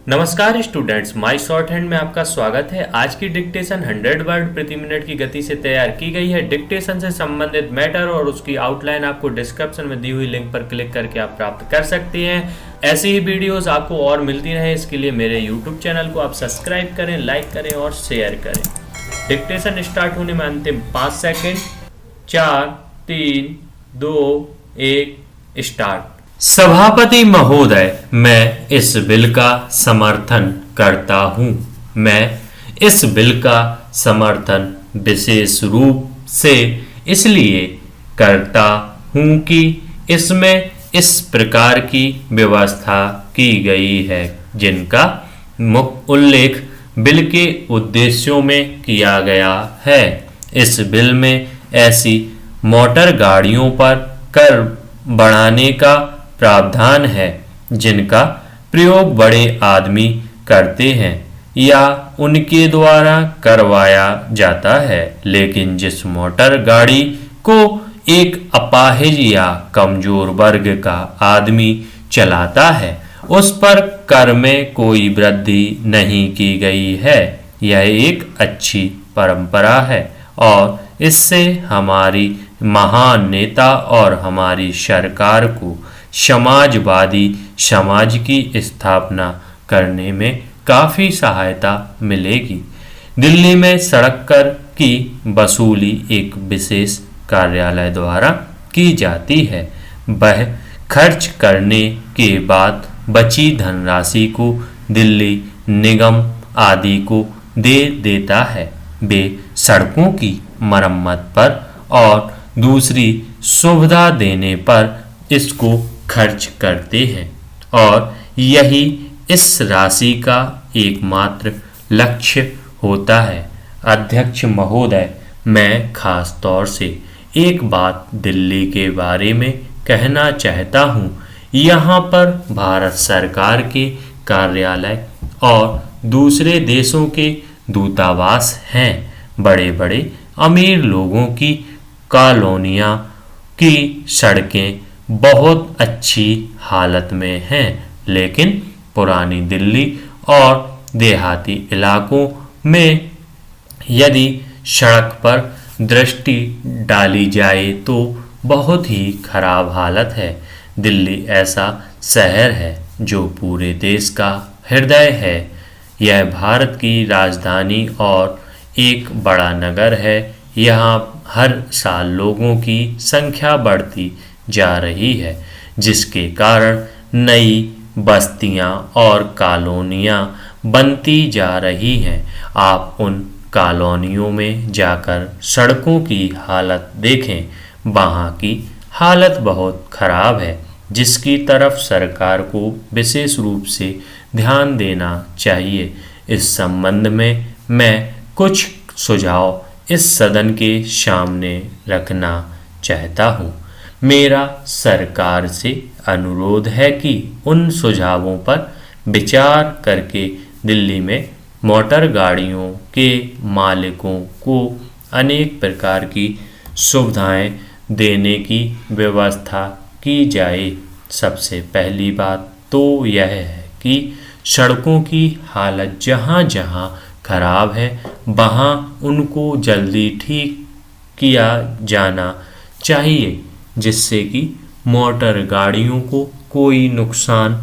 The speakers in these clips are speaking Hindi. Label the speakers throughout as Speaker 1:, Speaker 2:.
Speaker 1: नमस्कार स्टूडेंट्स, माय शॉर्ट हैंड में आपका स्वागत है। आज की डिक्टेशन 100 वर्ड प्रति मिनट की गति से तैयार की गई है। डिक्टेशन से संबंधित मैटर और उसकी आउटलाइन आपको डिस्क्रिप्शन में दी हुई लिंक पर क्लिक करके आप प्राप्त कर सकते हैं। ऐसी ही वीडियोस आपको और मिलती रहे, इसके लिए मेरे यूट्यूब चैनल को आप सब्सक्राइब करें, लाइक करें और शेयर करें। डिक्टेशन स्टार्ट होने में अंतिम 5 सेकेंड। 4, 3, 2, 1 स्टार्ट। सभापति महोदय, मैं इस बिल का समर्थन करता हूं। मैं इस बिल का समर्थन विशेष रूप से इसलिए करता हूं कि इसमें इस प्रकार की व्यवस्था की गई है जिनका मुख्य उल्लेख बिल के उद्देश्यों में किया गया है। इस बिल में ऐसी मोटर गाड़ियों पर कर बढ़ाने का प्रावधान है जिनका प्रयोग बड़े आदमी करते हैं या उनके द्वारा करवाया जाता है, लेकिन जिस मोटर गाड़ी को एक अपाहिज या कमजोर वर्ग का आदमी चलाता है उस पर कर में कोई वृद्धि नहीं की गई है। यह एक अच्छी परंपरा है और इससे हमारी महान नेता और हमारी सरकार को समाजवादी समाज की स्थापना करने में काफ़ी सहायता मिलेगी। दिल्ली में सड़क कर की वसूली एक विशेष कार्यालय द्वारा की जाती है। वह खर्च करने के बाद बची धनराशि को दिल्ली निगम आदि को दे देता है। वे सड़कों की मरम्मत पर और दूसरी सुविधा देने पर इसको खर्च करते हैं और यही इस राशि का एकमात्र लक्ष्य होता है। अध्यक्ष महोदय, मैं खास तौर से एक बात दिल्ली के बारे में कहना चाहता हूँ। यहाँ पर भारत सरकार के कार्यालय और दूसरे देशों के दूतावास हैं। बड़े बड़े अमीर लोगों की कॉलोनियाँ की सड़कें बहुत अच्छी हालत में हैं, लेकिन पुरानी दिल्ली और देहाती इलाकों में यदि सड़क पर दृष्टि डाली जाए तो बहुत ही खराब हालत है। दिल्ली ऐसा शहर है जो पूरे देश का हृदय है। यह भारत की राजधानी और एक बड़ा नगर है। यहाँ हर साल लोगों की संख्या बढ़ती जा रही है, जिसके कारण नई बस्तियां और कॉलोनियां बनती जा रही हैं। आप उन कॉलोनियों में जाकर सड़कों की हालत देखें। वहाँ की हालत बहुत खराब है, जिसकी तरफ सरकार को विशेष रूप से ध्यान देना चाहिए। इस संबंध में मैं कुछ सुझाव इस सदन के सामने रखना चाहता हूँ। मेरा सरकार से अनुरोध है कि उन सुझावों पर विचार करके दिल्ली में मोटर गाड़ियों के मालिकों को अनेक प्रकार की सुविधाएं देने की व्यवस्था की जाए। सबसे पहली बात तो यह है कि सड़कों की हालत जहाँ जहाँ खराब है वहाँ उनको जल्दी ठीक किया जाना चाहिए, जिससे कि मोटर गाड़ियों को कोई नुकसान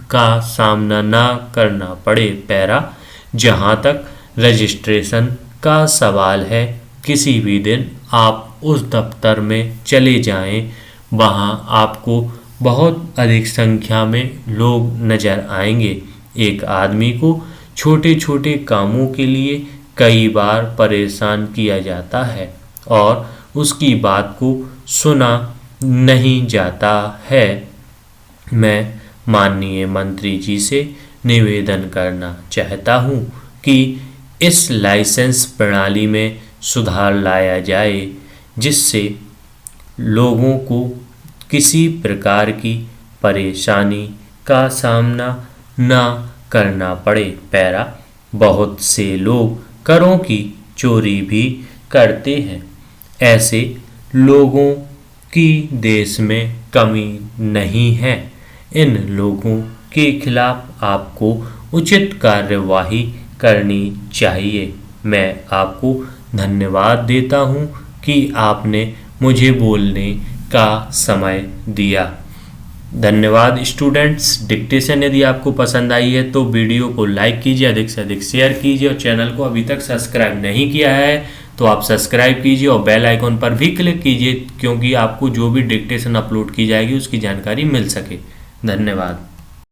Speaker 1: का सामना ना करना पड़े। पैरा, जहाँ तक रजिस्ट्रेशन का सवाल है, किसी भी दिन आप उस दफ्तर में चले जाएं, वहाँ आपको बहुत अधिक संख्या में लोग नज़र आएंगे। एक आदमी को छोटे छोटे कामों के लिए कई बार परेशान किया जाता है और उसकी बात को सुना नहीं जाता है। मैं माननीय मंत्री जी से निवेदन करना चाहता हूँ कि इस लाइसेंस प्रणाली में सुधार लाया जाए, जिससे लोगों को किसी प्रकार की परेशानी का सामना ना करना पड़े। पैरा, बहुत से लोग करों की चोरी भी करते हैं। ऐसे लोगों की देश में कमी नहीं है। इन लोगों के खिलाफ आपको उचित कार्यवाही करनी चाहिए। मैं आपको धन्यवाद देता हूँ कि आपने मुझे बोलने का समय दिया। धन्यवाद स्टूडेंट्स। डिक्टेशन यदि आपको पसंद आई है तो वीडियो को लाइक कीजिए, अधिक से अधिक शेयर कीजिए और चैनल को अभी तक सब्सक्राइब नहीं किया है तो आप सब्सक्राइब कीजिए और बेल आइकॉन पर भी क्लिक कीजिए, क्योंकि आपको जो भी डिक्टेशन अपलोड की जाएगी उसकी जानकारी मिल सके। धन्यवाद।